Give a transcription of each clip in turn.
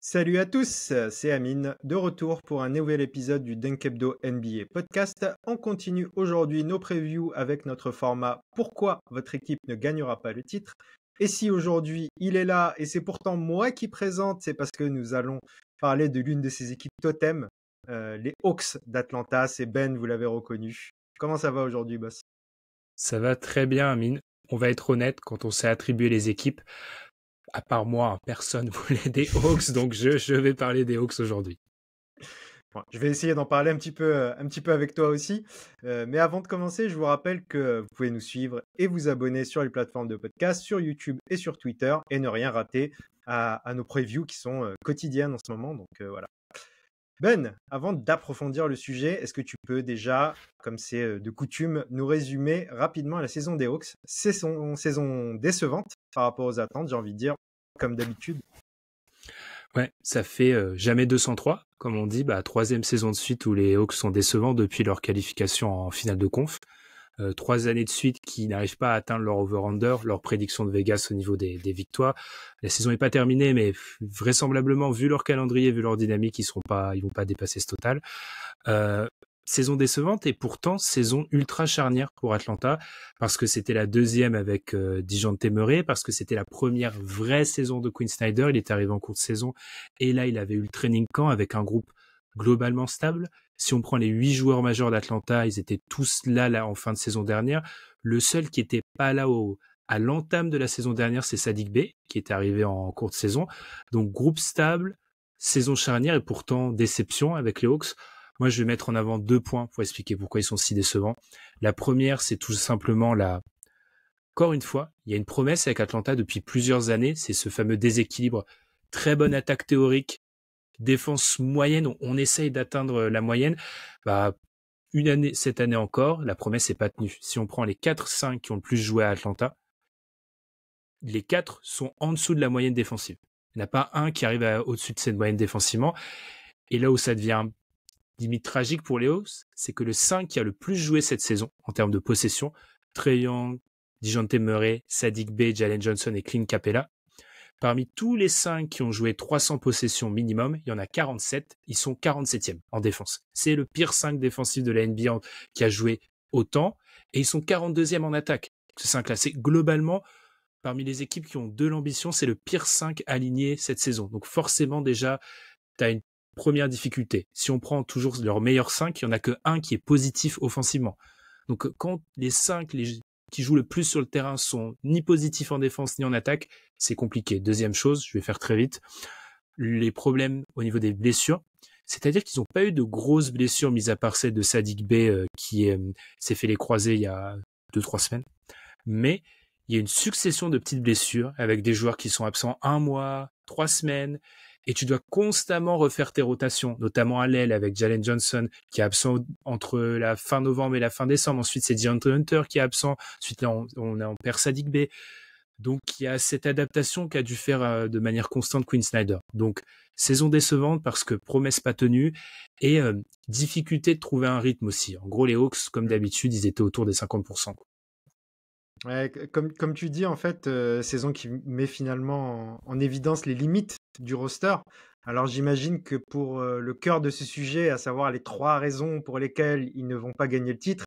Salut à tous, c'est Amine, de retour pour un nouvel épisode du Dunk Hebdo NBA podcast. On continue aujourd'hui nos previews avec notre format Pourquoi votre équipe ne gagnera pas le titre. Et si aujourd'hui il est là et c'est pourtant moi qui présente, c'est parce que nous allons parler de l'une de ces équipes totem, les Hawks d'Atlanta. C'est Ben, vous l'avez reconnu. Comment ça va aujourd'hui, boss? Ça va très bien, Amine. On va être honnête, quand on s'est attribué les équipes, à part moi, personne voulait des Hawks, donc je vais parler des Hawks aujourd'hui. Bon, je vais essayer d'en parler un petit peu avec toi aussi. Mais avant de commencer, je vous rappelle que vous pouvez nous suivre et vous abonner sur les plateformes de podcast, sur YouTube et sur Twitter, et ne rien rater à nos previews qui sont quotidiennes en ce moment. Donc voilà. Ben, avant d'approfondir le sujet, est-ce que tu peux déjà, comme c'est de coutume, nous résumer rapidement la saison des Hawks? C'est son saison décevante par rapport aux attentes, j'ai envie de dire, comme d'habitude. Ouais, ça fait jamais 203, comme on dit, troisième saison de suite où les Hawks sont décevants depuis leur qualification en finale de conf. 3 années de suite qui n'arrivent pas à atteindre leur over-under, leur prédiction de Vegas au niveau des victoires. La saison n'est pas terminée, mais vraisemblablement, vu leur calendrier, vu leur dynamique, ils vont pas dépasser ce total. Saison décevante et pourtant saison ultra charnière pour Atlanta parce que c'était la deuxième avec Dejounte Murray, parce que c'était la première vraie saison de Quinn Snyder. Il est arrivé en cours de saison et là il avait eu le training camp avec un groupe globalement stable. Si on prend les 8 joueurs majeurs d'Atlanta, ils étaient tous là en fin de saison dernière. Le seul qui était pas là à l'entame de la saison dernière, c'est Saddiq Bey qui était arrivé en cours de saison. Donc groupe stable, saison charnière et pourtant déception avec les Hawks. Moi, je vais mettre en avant 2 points pour expliquer pourquoi ils sont si décevants. La première, c'est tout simplement encore une fois, il y a une promesse avec Atlanta depuis plusieurs années, c'est ce fameux déséquilibre. Très bonne attaque théorique, défense moyenne, on essaye d'atteindre la moyenne. Cette année encore, la promesse n'est pas tenue. Si on prend les 4-5 qui ont le plus joué à Atlanta, les 4 sont en dessous de la moyenne défensive. Il n'y en a pas un qui arrive au-dessus de cette moyenne défensivement. Et là où ça devient limite tragique pour les Hawks, c'est que le 5 qui a le plus joué cette saison en termes de possession, Trae Young, Dejounte Murray, Saddiq Bey, Jalen Johnson et Clint Capella, parmi tous les 5 qui ont joué 300 possessions minimum, il y en a 47, ils sont 47e en défense. C'est le pire 5 défensif de la NBA qui a joué autant, et ils sont 42e en attaque. Ce 5-là, c'est globalement, parmi les équipes qui ont de l'ambition, c'est le pire 5 aligné cette saison. Donc forcément déjà, tu as une première difficulté. Si on prend toujours leurs meilleurs 5, il n'y en a que un qui est positif offensivement. Donc quand les 5 qui jouent le plus sur le terrain sont ni positifs en défense ni en attaque, c'est compliqué. Deuxième chose, je vais faire très vite, les problèmes au niveau des blessures. C'est-à-dire qu'ils n'ont pas eu de grosses blessures, mis à part celle de Saddiq Bey qui s'est fait les croisés il y a 2-3 semaines. Mais il y a une succession de petites blessures avec des joueurs qui sont absents 1 mois, 3 semaines, et tu dois constamment refaire tes rotations, notamment à l'aile avec Jalen Johnson qui est absent entre la fin novembre et la fin décembre. Ensuite, c'est DeAndre Hunter qui est absent. Ensuite, là, on perd Saddiq Bey. Donc, il y a cette adaptation qu'a dû faire de manière constante Quinn Snyder. Donc, saison décevante parce que promesse pas tenue et difficulté de trouver un rythme aussi. En gros, les Hawks, comme d'habitude, ils étaient autour des 50%. Ouais, comme tu dis, en fait, saison qui met finalement en évidence les limites du roster. Alors j'imagine que pour le cœur de ce sujet, à savoir les 3 raisons pour lesquelles ils ne vont pas gagner le titre,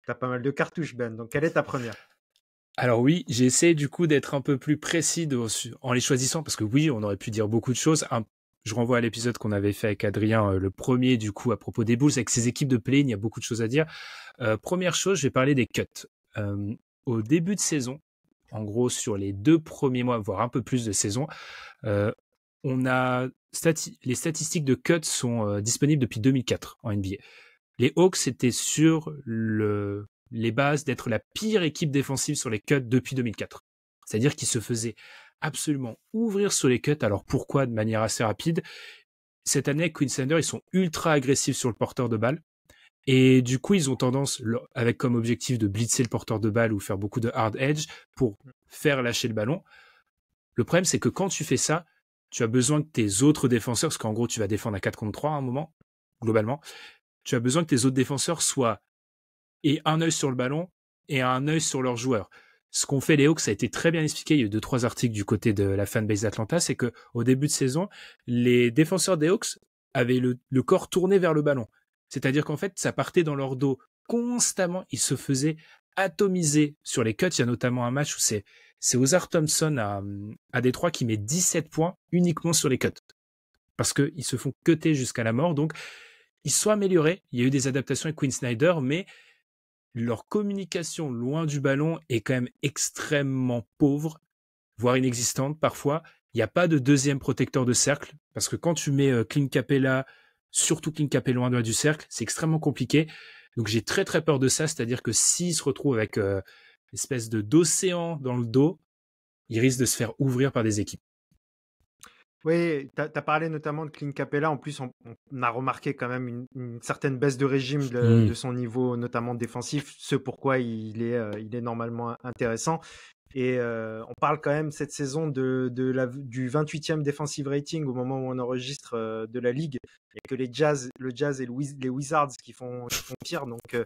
tu as pas mal de cartouches, Ben. Donc quelle est ta première? Alors oui, j'ai essayé du coup d'être un peu plus précis en les choisissant, parce que oui, on aurait pu dire beaucoup de choses. Je renvoie à l'épisode qu'on avait fait avec Adrien, le premier du coup à propos des Bulls, avec ces équipes de play-in, il y a beaucoup de choses à dire. Première chose, je vais parler des cuts. Au début de saison, en gros sur les 2 premiers mois, voire un peu plus de saison, on a les statistiques de cuts sont disponibles depuis 2004 en NBA. Les Hawks étaient sur les bases d'être la pire équipe défensive sur les cuts depuis 2004. C'est-à-dire qu'ils se faisaient absolument ouvrir sur les cuts. Alors pourquoi? De manière assez rapide. Cette année, Quinn Snyder, ils sont ultra agressifs sur le porteur de balle. Et du coup, ils ont tendance, avec comme objectif de blitzer le porteur de balle ou faire beaucoup de hard edge pour faire lâcher le ballon. Le problème, c'est que quand tu fais ça, tu as besoin que tes autres défenseurs, parce qu'en gros, tu vas défendre à 4 contre 3 à un moment, globalement, tu as besoin que tes autres défenseurs soient et un œil sur le ballon et un œil sur leurs joueurs. ce qu'ont fait les Hawks, ça a été très bien expliqué. Il y a eu 2-3 articles du côté de la fanbase d'Atlanta. C'est que au début de saison, les défenseurs des Hawks avaient le corps tourné vers le ballon. C'est-à-dire qu'en fait, ça partait dans leur dos constamment. Ils se faisaient atomiser sur les cuts. Il y a notamment un match où c'est Ozar Thompson à Détroit qui met 17 points uniquement sur les cuts. Parce qu'ils se font cutter jusqu'à la mort. Donc, ils se sont améliorés. Il y a eu des adaptations avec Quinn Snyder, mais leur communication loin du ballon est quand même extrêmement pauvre, voire inexistante parfois. Il n'y a pas de deuxième protecteur de cercle, parce que quand tu mets Clint Capella, surtout Clint Capella loin du cercle, c'est extrêmement compliqué. Donc j'ai très très peur de ça, c'est-à-dire que s'il se retrouve avec une espèce d'océan dans le dos, il risque de se faire ouvrir par des équipes. Oui, tu as parlé notamment de Clint Capella. En plus, on a remarqué quand même une certaine baisse de régime de son niveau, notamment défensif, ce pourquoi il est normalement intéressant. Et on parle quand même cette saison du 28e defensive rating au moment où on enregistre de la ligue, et que le Jazz et les Wizards qui font pire. Donc,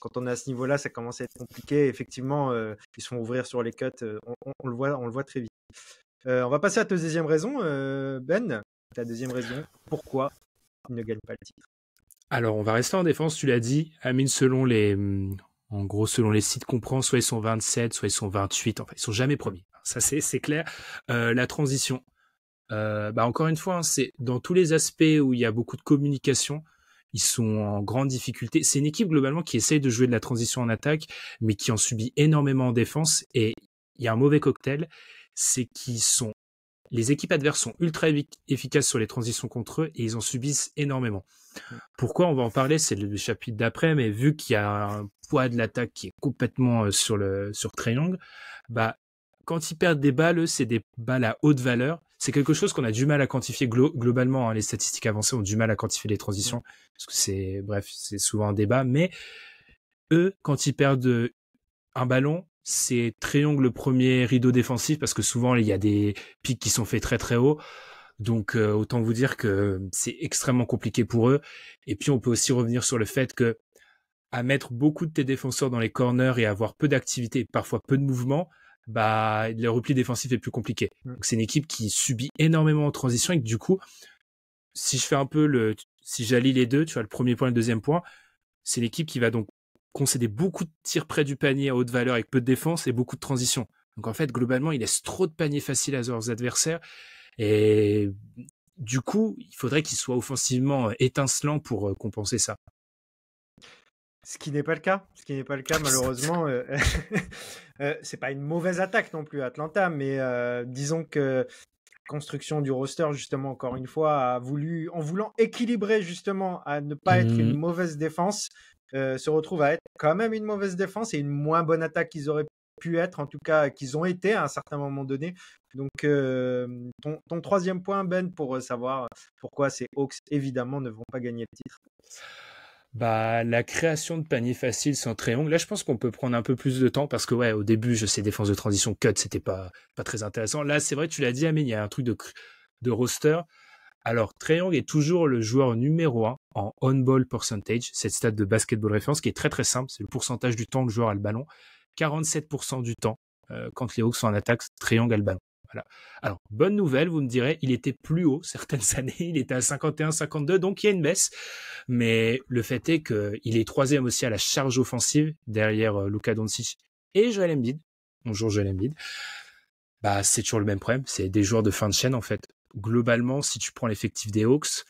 quand on est à ce niveau-là, ça commence à être compliqué. Effectivement, ils se font ouvrir sur les cuts. On le voit très vite. On va passer à ta deuxième raison, Ben. Ta deuxième raison, pourquoi ils ne gagnent pas le titre? Alors, on va rester en défense, tu l'as dit. Amine, selon les sites qu'on prend, soit ils sont 27, soit ils sont 28. Enfin, ils sont jamais premiers. Ça, c'est clair. La transition. Encore une fois, c'est dans tous les aspects où il y a beaucoup de communication, ils sont en grande difficulté. C'est une équipe globalement qui essaye de jouer de la transition en attaque, mais qui en subit énormément en défense. Et il y a un mauvais cocktail, c'est les équipes adverses sont ultra efficaces sur les transitions contre eux et ils en subissent énormément. Pourquoi? On va en parler, c'est le chapitre d'après, mais vu qu'il y a un poids de l'attaque qui est complètement sur Trae Young, quand ils perdent des balles, c'est des balles à haute valeur. C'est quelque chose qu'on a du mal à quantifier globalement. Les statistiques avancées ont du mal à quantifier les transitions, parce que c'est souvent un débat. Mais eux, quand ils perdent un ballon, c'est Trae Young le premier rideau défensif, parce que souvent il y a des pics qui sont faits très très haut. Donc autant vous dire que c'est extrêmement compliqué pour eux. Et puis on peut aussi revenir sur le fait que à mettre beaucoup de tes défenseurs dans les corners et avoir peu d'activité et parfois peu de mouvement, le repli défensif est plus compliqué. Donc c'est une équipe qui subit énormément en transition et que du coup, si j'allie les deux, tu vois, le premier point et le deuxième point, c'est une équipe qui va donc concéder beaucoup de tirs près du panier à haute valeur avec peu de défense et beaucoup de transition. Donc en fait, globalement, ils laissent trop de paniers faciles à leurs adversaires et du coup, il faudrait qu'ils soient offensivement étincelants pour compenser ça. Ce qui n'est pas le cas. Malheureusement. C'est pas une mauvaise attaque non plus, Atlanta, mais disons que construction du roster, justement, encore une fois, en voulant équilibrer justement à ne pas être une mauvaise défense, se retrouve à être quand même une mauvaise défense et une moins bonne attaque qu'ils auraient pu être, en tout cas qu'ils ont été à un certain moment donné. Donc ton troisième point, Ben, pour savoir pourquoi ces Hawks évidemment ne vont pas gagner le titre. La création de panier facile sans Trae Young, là je pense qu'on peut prendre un peu plus de temps parce que au début je sais défense de transition cut c'était pas très intéressant. Là c'est vrai, tu l'as dit Amine, il y a un truc de roster. Alors Trae Young est toujours le joueur numéro 1 en on-ball percentage, cette stat de Basketball Reference qui est très très simple, c'est le pourcentage du temps que le joueur a le ballon. 47% du temps quand les Hawks sont en attaque, Trae Young a le ballon. Voilà. Alors, bonne nouvelle, vous me direz, il était plus haut certaines années, il était à 51-52, donc il y a une baisse. Mais le fait est qu'il est troisième aussi à la charge offensive, derrière Luka Doncic et Joel Embiid. Bonjour Joel Embiid. C'est toujours le même problème, c'est des joueurs de fin de chaîne en fait. Globalement, si tu prends l'effectif des Hawks,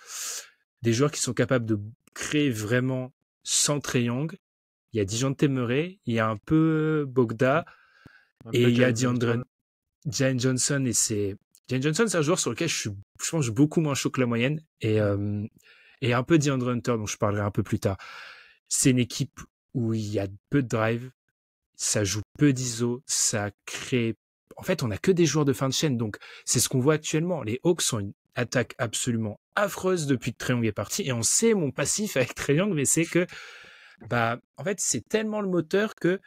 des joueurs qui sont capables de créer vraiment sans Trae Young, il y a Dejounte Murray, il y a un peu Bogda, et il y a Jalen Johnson, Jalen Johnson, c'est un joueur sur lequel je pense beaucoup moins chaud que la moyenne, et un peu DeAndre Hunter, dont je parlerai un peu plus tard. C'est une équipe où il y a peu de drive, ça joue peu d'ISO, ça crée... En fait, on n'a que des joueurs de fin de chaîne, donc c'est ce qu'on voit actuellement. Les Hawks sont une attaque absolument affreuse depuis que Trae Young est parti, et on sait mon passif avec Trae Young, mais c'est que en fait, c'est tellement le moteur que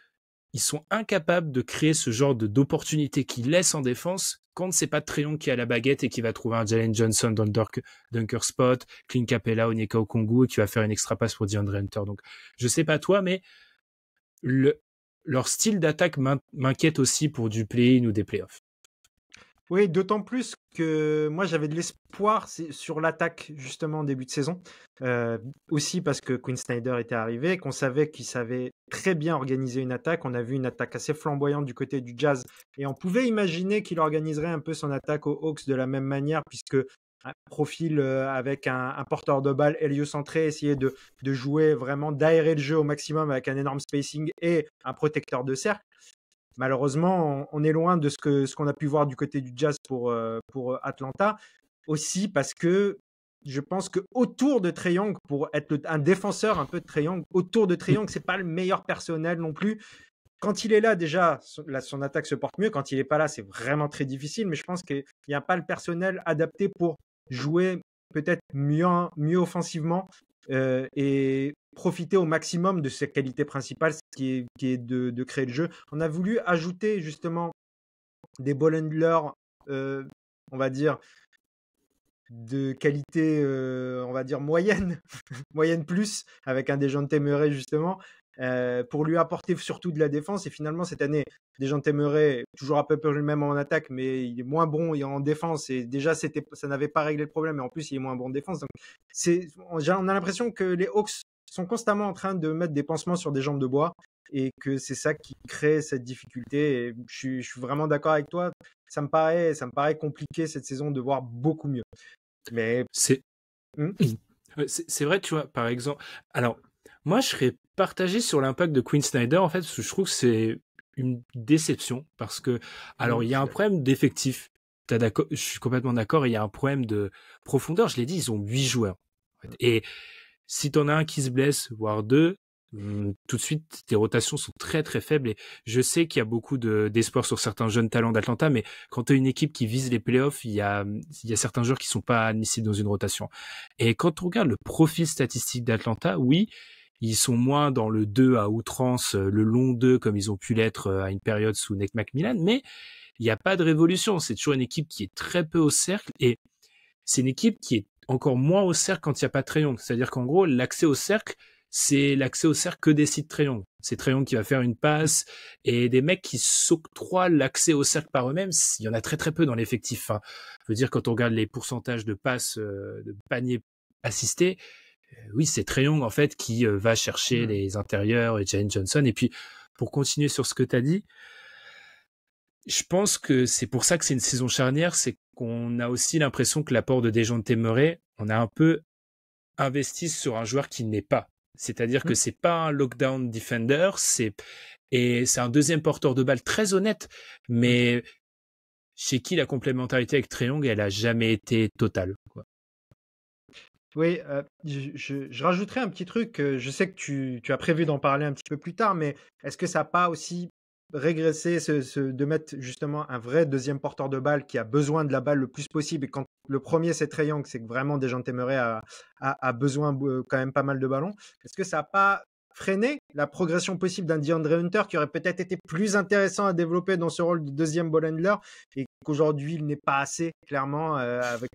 ils sont incapables de créer ce genre d'opportunité qu'ils laissent en défense quand c'est pas Trae Young qui a la baguette et qui va trouver un Jalen Johnson dans le dunker spot, Clint Capella, Onyeka Okongwu et qui va faire une extra passe pour DeAndre Hunter. Donc, je sais pas toi, mais leur style d'attaque m'inquiète aussi pour du play-in ou des playoffs. Oui, d'autant plus que moi j'avais de l'espoir sur l'attaque justement en début de saison. Aussi parce que Quinn Snyder était arrivé, qu'on savait qu'il savait très bien organiser une attaque. On a vu une attaque assez flamboyante du côté du Jazz et on pouvait imaginer qu'il organiserait un peu son attaque aux Hawks de la même manière, puisque un profil avec un porteur de balle héliocentré, essayer de jouer vraiment, d'aérer le jeu au maximum avec un énorme spacing et un protecteur de cercle. Malheureusement, on est loin de ce qu'on a pu voir du côté du Jazz pour Atlanta. Aussi parce que je pense qu'autour de Trae Young, pour être un défenseur un peu de Trae Young, autour de Trae Young, c'est pas le meilleur personnel non plus. Quand il est là, déjà, son attaque se porte mieux. Quand il n'est pas là, c'est vraiment très difficile. Mais je pense qu'il n'y a pas le personnel adapté pour jouer peut-être mieux offensivement et profiter au maximum de ses qualités principales, qui est de créer le jeu. On a voulu ajouter justement des ball handlers, on va dire, de qualité, on va dire, moyenne, moyenne plus, avec un Dejounte Murray justement, pour lui apporter surtout de la défense. Et finalement, cette année, Dejounte Murray, toujours à peu près le même en attaque, mais il est moins bon en défense. Et déjà, ça n'avait pas réglé le problème, mais en plus, il est moins bon en défense. Donc, on a l'impression que les Hawks sont constamment en train de mettre des pansements sur des jambes de bois et que c'est ça qui crée cette difficulté. Et je suis vraiment d'accord avec toi. Ça me paraît compliqué cette saison de voir beaucoup mieux. Mais c'est vrai, tu vois, par exemple. Alors, moi, je serais partagé sur l'impact de Quinn Snyder, en fait, parce que je trouve que c'est une déception, parce que, alors, il y a un problème d'effectif. Je suis complètement d'accord, il y a un problème de profondeur. Je l'ai dit, ils ont 8 joueurs. En fait. Et si t'en as un qui se blesse, voire deux, tout de suite, tes rotations sont très très faibles. Et je sais qu'il y a beaucoup d'espoir sur certains jeunes talents d'Atlanta, mais quand tu as une équipe qui vise les playoffs, il y a certains joueurs qui sont pas admissibles dans une rotation. Et quand on regarde le profil statistique d'Atlanta, oui, ils sont moins dans le 2 à outrance, le long 2 comme ils ont pu l'être à une période sous Nate McMillan, mais il n'y a pas de révolution. C'est toujours une équipe qui est très peu au cercle et c'est une équipe qui est encore moins au cercle quand il n'y a pas Trae Young. C'est-à-dire qu'en gros, l'accès au cercle, c'est l'accès au cercle que décide Trae Young. C'est Trae Young qui va faire une passe et des mecs qui s'octroient l'accès au cercle par eux-mêmes, il y en a très très peu dans l'effectif. Hein. Je veux dire, quand on regarde les pourcentages de passes, de paniers assistés, oui, c'est Trae Young en fait qui va chercher les intérieurs et Jalen Johnson. Et puis, pour continuer sur ce que tu as dit, je pense que c'est pour ça que c'est une saison charnière, c'est qu'on a aussi l'impression que l'apport de Dejounte Murray, on a un peu investi sur un joueur qui n'est pas. C'est-à-dire que c'est pas un lockdown defender, c'est un deuxième porteur de balle très honnête, mais chez qui la complémentarité avec Trae Young, elle a jamais été totale, quoi. Oui, je rajouterais un petit truc. Je sais que tu as prévu d'en parler un petit peu plus tard, mais est-ce que ça n'a pas aussi régressé de mettre justement un vrai deuxième porteur de balle qui a besoin de la balle le plus possible? Et quand le premier c'est Trae Young, c'est que vraiment Dejounte Murray a besoin quand même pas mal de ballons. Est-ce que ça n'a pas freiné la progression possible d'un DeAndre Hunter qui aurait peut-être été plus intéressant à développer dans ce rôle de deuxième ball handler et qu'aujourd'hui il n'est pas assez clairement avec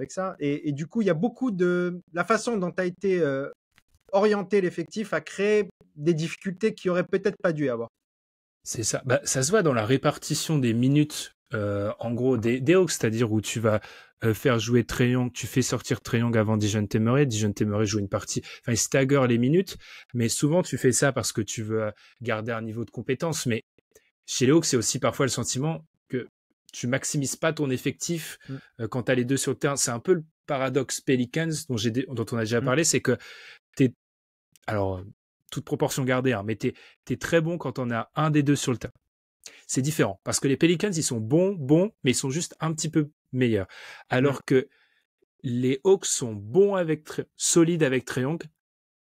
ça. Et du coup, il y a beaucoup de la façon dont a été orienté l'effectif à créer des difficultés qui auraient peut-être pas dû avoir. C'est ça. Bah, ça se voit dans la répartition des minutes, en gros, des Hawks, c'est-à-dire où tu vas faire jouer Trae Young, tu fais sortir Trae Young avant Dejounte Murray joue une partie, enfin, il stagger les minutes, mais souvent tu fais ça parce que tu veux garder un niveau de compétence, mais chez les Hawks, c'est aussi parfois le sentiment que tu maximises pas ton effectif quand tu as les deux sur le terrain. C'est un peu le paradoxe Pelicans dont on a déjà parlé, c'est que alors, toute proportion gardée, hein, mais t'es très bon quand on a un des deux sur le terrain. C'est différent, parce que les Pelicans, ils sont bons, mais ils sont juste un petit peu meilleurs. Alors que les Hawks sont bons solides avec Trae Young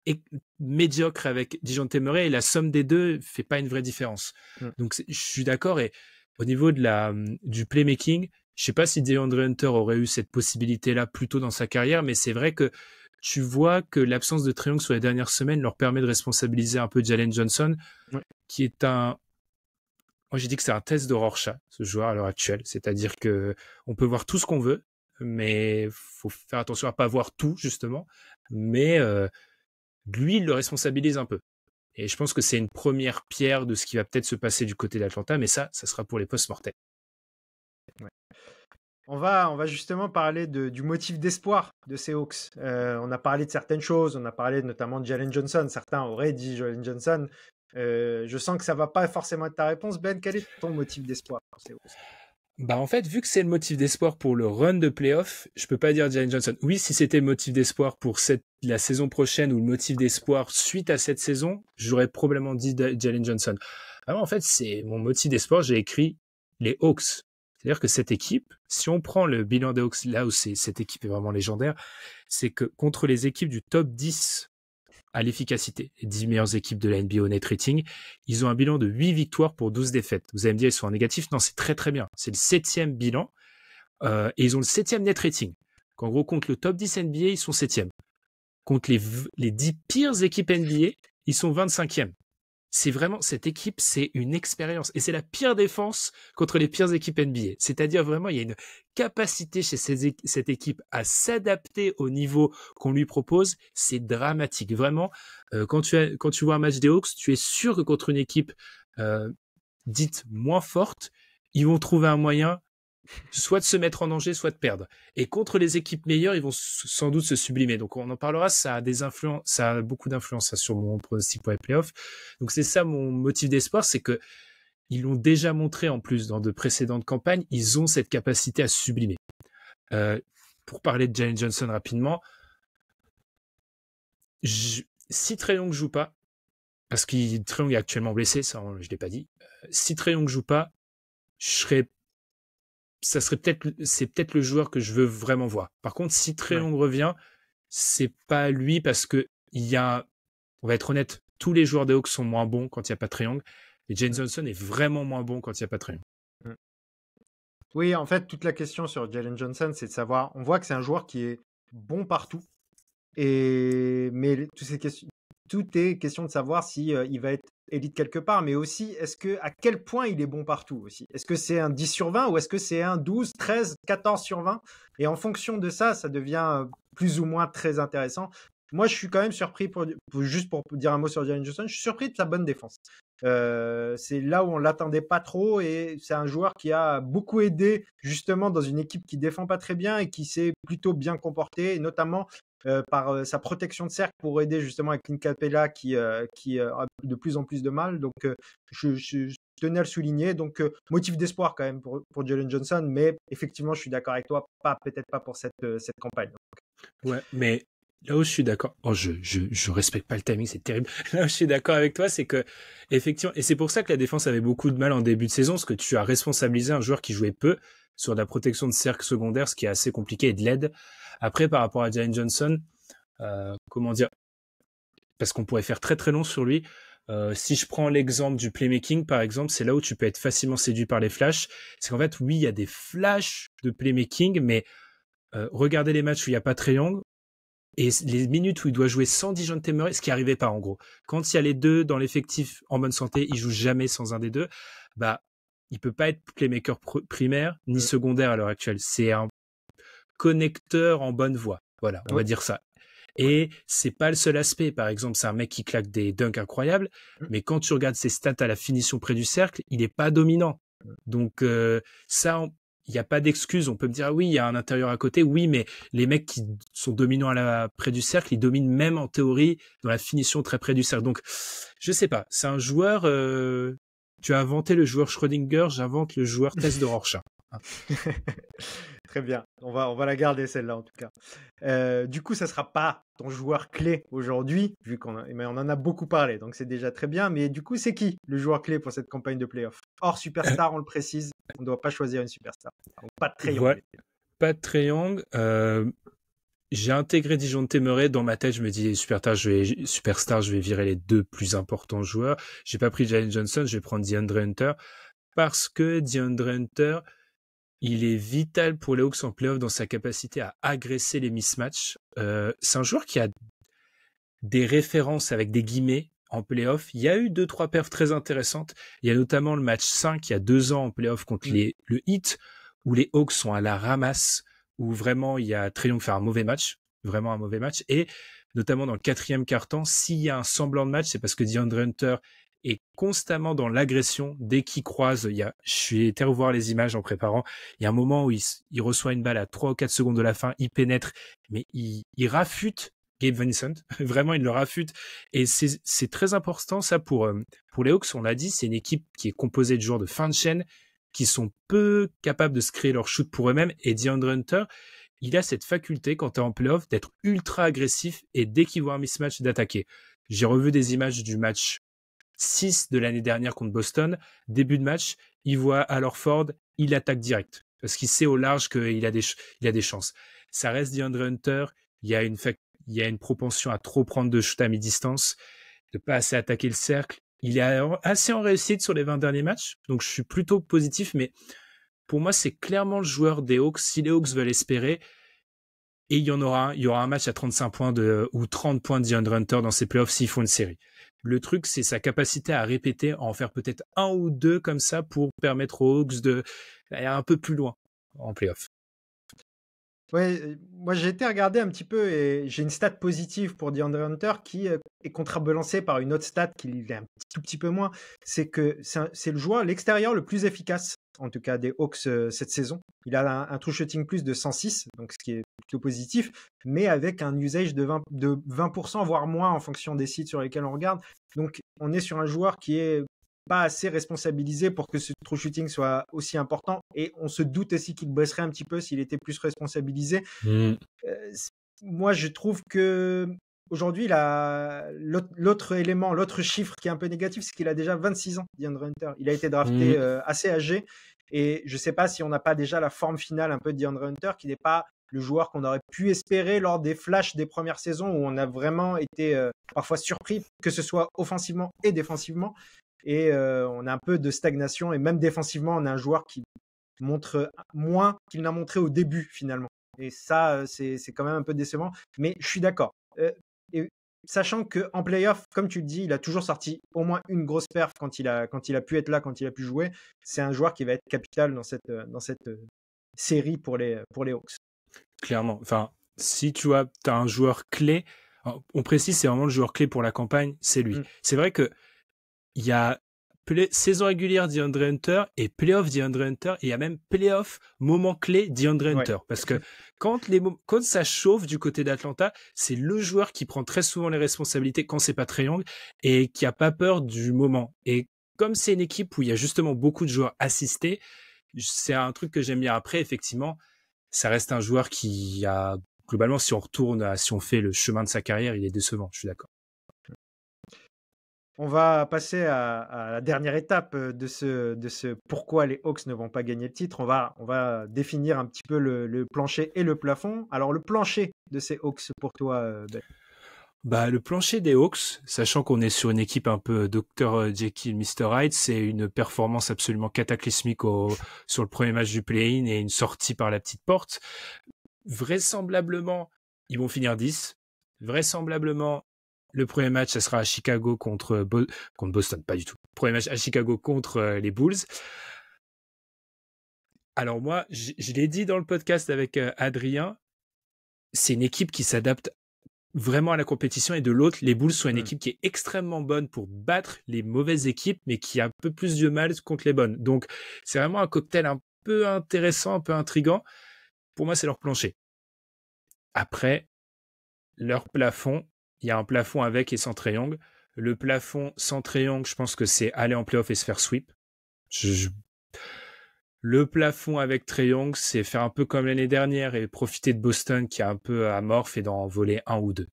et médiocres avec Dejounte Murray, et la somme des deux fait pas une vraie différence. Donc, je suis d'accord, et au niveau du playmaking, je sais pas si DeAndre Hunter aurait eu cette possibilité-là plus tôt dans sa carrière, mais c'est vrai que tu vois que l'absence de Trae Young sur les dernières semaines leur permet de responsabiliser un peu Jalen Johnson, qui est moi j'ai dit que c'est un test de Rorschach, ce joueur à l'heure actuelle. C'est-à-dire que on peut voir tout ce qu'on veut, mais faut faire attention à pas voir tout, justement. Mais lui, il le responsabilise un peu. Et je pense que c'est une première pierre de ce qui va peut-être se passer du côté d'Atlanta, mais ça sera pour les post-mortem. Ouais. On va justement parler du motif d'espoir de ces Hawks. On a parlé de certaines choses, on a parlé notamment de Jalen Johnson. Certains auraient dit Jalen Johnson. Je sens que ça va pas forcément être ta réponse. Ben, quel est ton motif d'espoir pour ces Hawks? Bah en fait, vu que c'est le motif d'espoir pour le run de playoff, je peux pas dire Jalen Johnson. Oui, si c'était le motif d'espoir pour la saison prochaine ou le motif d'espoir suite à cette saison, j'aurais probablement dit Jalen Johnson. Alors en fait, c'est mon motif d'espoir, j'ai écrit les Hawks. C'est-à-dire que cette équipe, si on prend le bilan des Hawks, là où cette équipe est vraiment légendaire, c'est que contre les équipes du top 10 à l'efficacité, les 10 meilleures équipes de la NBA au net rating, ils ont un bilan de 8 victoires pour 12 défaites. Vous allez me dire, ils sont en négatif. Non, c'est très très bien. C'est le 7e bilan et ils ont le 7e net rating. En gros, contre le top 10 NBA, ils sont 7e. Contre les 10 pires équipes NBA, ils sont 25e. C'est vraiment, cette équipe, c'est une expérience. Et c'est la pire défense contre les pires équipes NBA. C'est-à-dire vraiment, il y a une capacité chez cette équipe à s'adapter au niveau qu'on lui propose. C'est dramatique. Vraiment, quand tu vois un match des Hawks, tu es sûr que contre une équipe dite moins forte, ils vont trouver un moyen soit de se mettre en danger, soit de perdre. Et contre les équipes meilleures, ils vont sans doute se sublimer. Donc on en parlera, ça a beaucoup d'influence sur mon pronostic pour les playoffs. Donc c'est ça mon motif d'espoir, c'est que ils l'ont déjà montré en plus dans de précédentes campagnes, ils ont cette capacité à se sublimer. Pour parler de Jalen Johnson rapidement, si Trae Young joue pas, parce que Trae Young est actuellement blessé, ça je l'ai pas dit, si Trae Young joue pas, c'est peut-être le joueur que je veux vraiment voir. Par contre, si Trae Young revient, c'est pas lui parce que on va être honnête, tous les joueurs des Hawks sont moins bons quand il n'y a pas Trae Young. Et Jalen Johnson est vraiment moins bon quand il n'y a pas Trae Young. Oui, en fait, toute la question sur Jalen Johnson, c'est de savoir, on voit que c'est un joueur qui est bon partout. Mais tout est question de savoir si il va être élite quelque part, mais aussi à quel point il est bon partout aussi. Est-ce que c'est un 10 sur 20 ou est-ce que c'est un 12, 13, 14 sur 20? Et en fonction de ça, ça devient plus ou moins très intéressant. Moi, je suis quand même surpris, juste pour dire un mot sur Jalen Johnson, je suis surpris de sa bonne défense. C'est là où on l'attendait pas trop et c'est un joueur qui a beaucoup aidé justement dans une équipe qui défend pas très bien et qui s'est plutôt bien comporté, et notamment par sa protection de cercle pour aider justement avec Clint Capela qui a de plus en plus de mal. Donc je tenais à le souligner. Donc motif d'espoir quand même pour Jalen Johnson, mais effectivement je suis d'accord avec toi, peut-être pas pour cette campagne. Ouais, mais là où je suis d'accord, je respecte pas le timing, c'est terrible. Là où je suis d'accord avec toi, c'est que effectivement, et c'est pour ça que la défense avait beaucoup de mal en début de saison, parce que tu as responsabilisé un joueur qui jouait peu sur la protection de cercle secondaire, ce qui est assez compliqué, et de l'aide. Après, par rapport à Jalen Johnson, comment dire, parce qu'on pourrait faire très très long sur lui. Si je prends l'exemple du playmaking, par exemple, c'est là où tu peux être facilement séduit par les flashs. C'est qu'en fait, oui, il y a des flashs de playmaking, mais regardez les matchs où il n'y a pas Trae Young, et les minutes où il doit jouer sans DeJounte Murray, ce qui n'arrivait pas en gros. Quand il y a les deux dans l'effectif en bonne santé, il joue jamais sans un des deux. Bah, il peut pas être playmaker primaire ni secondaire à l'heure actuelle. C'est un connecteur en bonne voie. Voilà, on va dire ça. Et c'est pas le seul aspect. Par exemple, c'est un mec qui claque des dunks incroyables, mais quand tu regardes ses stats à la finition près du cercle, il est pas dominant. Donc ça, il n'y a pas d'excuse. On peut me dire, ah oui, il y a un intérieur à côté. Oui, mais les mecs qui sont dominants près du cercle, ils dominent même en théorie dans la finition très près du cercle. Donc, je sais pas. C'est un joueur... tu as inventé le joueur Schrödinger, j'invente le joueur test de Rorschach. Très bien. On va la garder celle-là en tout cas. Du coup, ça sera pas ton joueur clé aujourd'hui, mais on en a beaucoup parlé, donc c'est déjà très bien. Mais du coup, c'est qui le joueur clé pour cette campagne de playoff? Hors superstar, on le précise, on ne doit pas choisir une superstar. Donc, pas de Trae Young. Ouais, pas de Trae Young. J'ai intégré DeJounte Murray dans ma tête. Je me dis superstar, je vais virer les deux plus importants joueurs. J'ai pas pris Jalen Johnson, je vais prendre DeAndre Hunter parce que DeAndre Hunter, il est vital pour les Hawks en playoff dans sa capacité à agresser les mismatchs. C'est un joueur qui a des références avec des guillemets en playoff. Il y a eu 2-3 perfs très intéressantes. Il y a notamment le match 5 il y a 2 ans en playoff contre le Heat où les Hawks sont à la ramasse, où vraiment il y a Trae Young fait un mauvais match, vraiment un mauvais match. Et notamment dans le 4e quart-temps. S'il y a un semblant de match, c'est parce que DeAndre Hunter est constamment dans l'agression. Dès qu'il croise, je suis été revoir les images en préparant. Il y a un moment où il reçoit une balle à 3 ou 4 secondes de la fin, il pénètre, mais il rafute Gabe Vincent. Vraiment, il le rafute. Et c'est très important, ça, pour les Hawks. On l'a dit, c'est une équipe qui est composée de joueurs de fin de chaîne qui sont peu capables de se créer leur shoot pour eux-mêmes. Et DeAndre Hunter, il a cette faculté, quand tu es en playoff, d'être ultra agressif et dès qu'il voit un mismatch, d'attaquer. J'ai revu des images du match 6 de l'année dernière contre Boston. Début de match, il voit Al Horford, il attaque direct parce qu'il sait au large qu'il a des chances. Ça reste DeAndre Hunter, il y a une propension à trop prendre de shoot à mi-distance, de pas assez attaquer le cercle. Il est assez en réussite sur les 20 derniers matchs, donc je suis plutôt positif, mais pour moi, c'est clairement le joueur des Hawks. Si les Hawks veulent espérer, et il y aura un match à 35 points ou 30 points de DeAndre Hunter dans ses playoffs s'ils font une série. Le truc, c'est sa capacité à répéter, à en faire peut-être 1 ou 2 comme ça pour permettre aux Hawks d'aller un peu plus loin en playoff. Ouais, moi j'ai été regarder un petit peu et j'ai une stat positive pour DeAndre Hunter qui est contrebalancée par une autre stat qui est un tout petit peu moins. C'est que c'est le joueur à l'extérieur le plus efficace, en tout cas des Hawks cette saison. Il a un true shooting plus de 106, donc ce qui est plutôt positif, mais avec un usage de 20%, voire moins en fonction des sites sur lesquels on regarde. Donc on est sur un joueur qui est pas assez responsabilisé pour que ce true shooting soit aussi important, et on se doute aussi qu'il baisserait un petit peu s'il était plus responsabilisé. Moi je trouve que aujourd'hui l'autre élément, l'autre chiffre qui est un peu négatif, c'est qu'il a déjà 26 ans, DeAndre Hunter. Il a été drafté assez âgé, et je sais pas si on n'a pas déjà la forme finale un peu de DeAndre Hunter, qui n'est pas le joueur qu'on aurait pu espérer lors des flashs des premières saisons où on a vraiment été parfois surpris, que ce soit offensivement et défensivement. Et on a un peu de stagnation, et même défensivement, on a un joueur qui montre moins qu'il n'a montré au début finalement. Et ça, c'est quand même un peu décevant. Mais je suis d'accord. Et sachant qu'en playoff, comme tu le dis, il a toujours sorti au moins une grosse perf quand il a pu être là, quand il a pu jouer. C'est un joueur qui va être capital dans cette série pour les Hawks. Clairement. Enfin, si tu as un joueur clé, on précise, c'est vraiment le joueur clé pour la campagne, c'est lui. C'est vrai que il y a saison régulière DeAndre Hunter et playoff DeAndre Hunter, et il y a même playoff moment clé DeAndre Hunter. Parce que quand ça chauffe du côté d'Atlanta, c'est le joueur qui prend très souvent les responsabilités quand c'est pas Trae Young et qui a pas peur du moment. Et comme c'est une équipe où il y a justement beaucoup de joueurs assistés, c'est un truc que j'aime bien. Après, effectivement, ça reste un joueur qui a, globalement, si on fait le chemin de sa carrière, il est décevant, je suis d'accord. On va passer à la dernière étape de ce pourquoi les Hawks ne vont pas gagner le titre. On va définir un petit peu le plancher et le plafond. Alors, le plancher de ces Hawks pour toi, Ben. Le plancher des Hawks, sachant qu'on est sur une équipe un peu Dr. Jekyll, Mr. Hyde, c'est une performance absolument cataclysmique sur le premier match du play-in et une sortie par la petite porte. Vraisemblablement, ils vont finir 10. Vraisemblablement, le premier match, ça sera à Chicago contre Boston, pas du tout. Premier match à Chicago contre les Bulls. Alors moi, je l'ai dit dans le podcast avec Adrien, c'est une équipe qui s'adapte vraiment à la compétition, et de l'autre, les Bulls sont une équipe qui est extrêmement bonne pour battre les mauvaises équipes, mais qui a un peu plus de mal contre les bonnes. Donc, c'est vraiment un cocktail un peu intéressant, un peu intriguant. Pour moi, c'est leur plancher. Après, leur plafond, il y a un plafond avec et sans Trae Young. Le plafond sans Trae Young, je pense que c'est aller en playoff et se faire sweep. Le plafond avec Trae Young, c'est faire un peu comme l'année dernière et profiter de Boston qui est un peu amorphe et d'en voler 1 ou 2.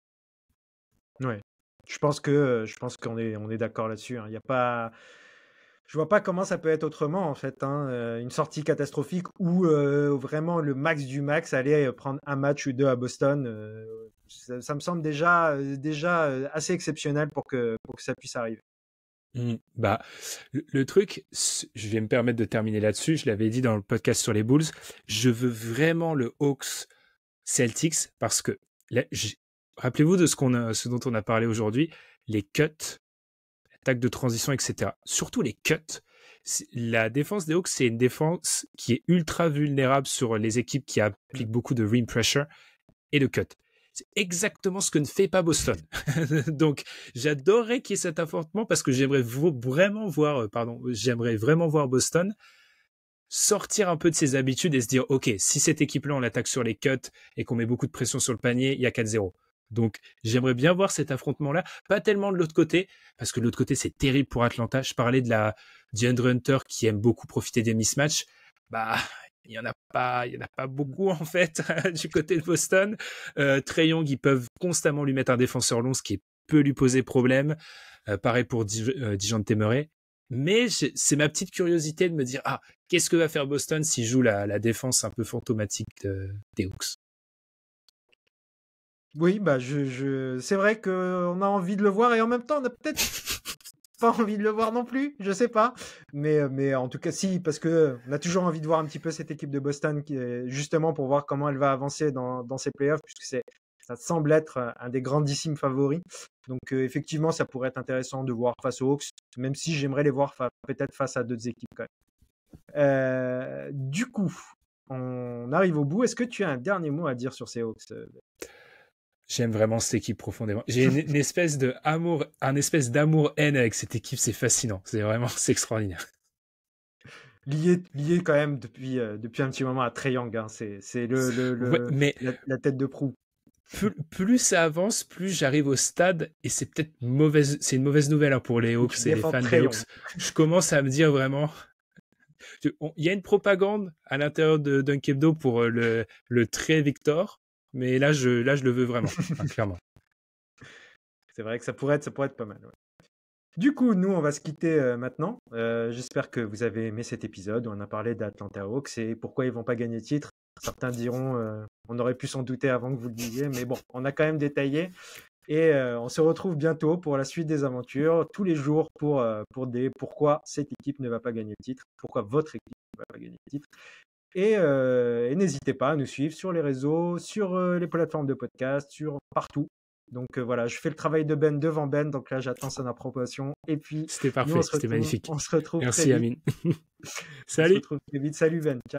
Ouais. Je pense qu'on est d'accord là-dessus. Il y a pas... Je vois pas comment ça peut être autrement, en fait. Une sortie catastrophique ou vraiment le max du max, aller prendre un match ou 2 à Boston, ça me semble déjà assez exceptionnel pour que ça puisse arriver. Le truc, je vais me permettre de terminer là-dessus, je l'avais dit dans le podcast sur les Bulls, je veux vraiment le Hawks Celtics parce que rappelez-vous de ce dont on a parlé aujourd'hui, les cuts, attaque de transition, etc. Surtout les cuts. La défense des Hawks, c'est une défense qui est ultra vulnérable sur les équipes qui appliquent beaucoup de rim pressure et de cut. C'est exactement ce que ne fait pas Boston. Donc, j'adorerais qu'il y ait cet affrontement parce que j'aimerais vraiment voir Boston sortir un peu de ses habitudes et se dire, OK, si cette équipe-là, on l'attaque sur les cuts et qu'on met beaucoup de pression sur le panier, il y a 4-0. Donc, j'aimerais bien voir cet affrontement-là, pas tellement de l'autre côté, parce que de l'autre côté, c'est terrible pour Atlanta. Je parlais de DeAndre Hunter qui aime beaucoup profiter des mismatchs. Bah, il y en a pas beaucoup, en fait, du côté de Boston. Trae Young, ils peuvent constamment lui mettre un défenseur long, ce qui peut lui poser problème. Pareil pour DeJounte Murray. Mais c'est ma petite curiosité de me dire, qu'est-ce que va faire Boston s'il joue la défense un peu fantomatique des Hawks? Oui, bah c'est vrai qu'on a envie de le voir et en même temps, on a peut-être pas envie de le voir non plus, je sais pas. Mais en tout cas, si, parce que on a toujours envie de voir un petit peu cette équipe de Boston, justement pour voir comment elle va avancer dans ses playoffs, puisque ça semble être un des grandissimes favoris. Donc effectivement, ça pourrait être intéressant de voir face aux Hawks, même si j'aimerais les voir peut-être face à d'autres équipes quand même. Du coup, on arrive au bout. Est-ce que tu as un dernier mot à dire sur ces Hawks? J'aime vraiment cette équipe profondément. J'ai une espèce d'amour-haine avec cette équipe, c'est fascinant. C'est extraordinaire. Lié quand même depuis un petit moment à Trae Young, hein. C'est la tête de proue. Plus ça avance, plus j'arrive au stade, et c'est peut-être c'est une mauvaise nouvelle pour les Hawks et les fans des Hawks. Je commence à me dire vraiment, il y a une propagande à l'intérieur de Dunkebdo pour le Trae Victor, mais là je le veux vraiment, clairement. C'est vrai que ça pourrait être pas mal. Ouais. Du coup, nous, on va se quitter maintenant. J'espère que vous avez aimé cet épisode où on a parlé d'Atlanta Hawks et pourquoi ils vont pas gagner de titre. Certains diront, on aurait pu s'en douter avant que vous le disiez, mais bon, on a quand même détaillé. Et on se retrouve bientôt pour la suite des aventures, tous les jours pour des pourquoi cette équipe ne va pas gagner le titre, pourquoi votre équipe ne va pas gagner le titre. Et n'hésitez pas à nous suivre sur les réseaux, sur les plateformes de podcast, sur partout. Donc voilà, je fais le travail de Ben devant Ben, donc là j'attends son approbation. Et puis c'était parfait, c'était magnifique. On se retrouve Merci très vite. Amine. Salut. On se retrouve très vite. Salut Ben. Ciao.